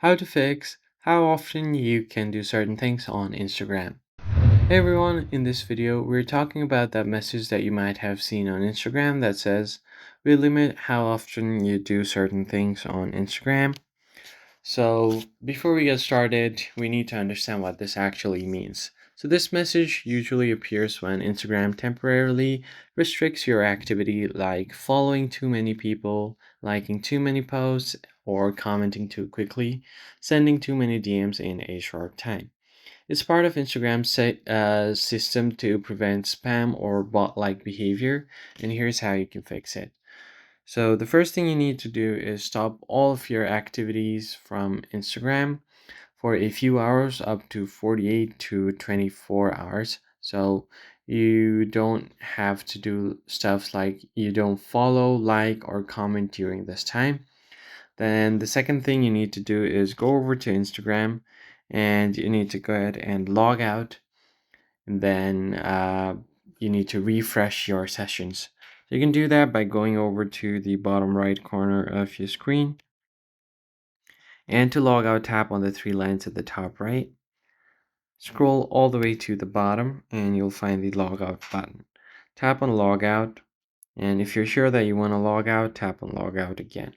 how to fix how often you can do certain things on Instagram. Hey everyone, in this video, we're talking about that message that you might have seen on Instagram that says, we limit how often you do certain things on Instagram. So, before we get started, we need to understand what this actually means. So, this message usually appears when Instagram temporarily restricts your activity, like following too many people, liking too many posts, or commenting too quickly, sending too many DMs in a short time. It's part of Instagram's system to prevent spam or bot like behavior, and here's how you can fix it. So the first thing you need to do is stop all of your activities from Instagram for a few hours up to 48 to 24 hours. So you don't have to do stuff like you don't follow, like, or comment during this time. Then the second thing you need to do is go over to Instagram and you need to go ahead and log out. And then you need to refresh your sessions. So you can do that by going over to the bottom right corner of your screen. And to log out, tap on the three lines at the top right. Scroll all the way to the bottom and you'll find the logout button. Tap on logout, and if you're sure that you want to log out, tap on logout again.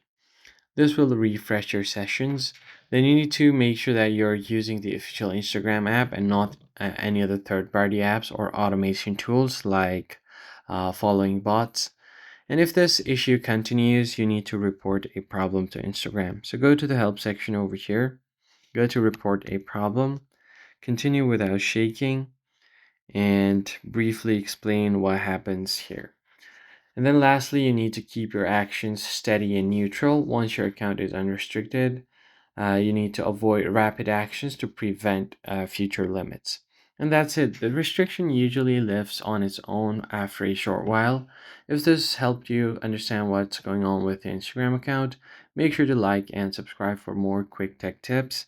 This will refresh your sessions. Then you need to make sure that you're using the official Instagram app and not any other third-party apps or automation tools like following bots. And if this issue continues, you need to report a problem to Instagram. So go to the help section over here, go to report a problem, continue without shaking, and briefly explain what happens here. And then lastly, you need to keep your actions steady and neutral. Once your account is unrestricted, you need to avoid rapid actions to prevent future limits. And that's it. The restriction usually lifts on its own after a short while. If this helped you understand what's going on with the Instagram account, make sure to like and subscribe for more quick tech tips.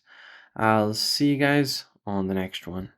I'll see you guys on the next one.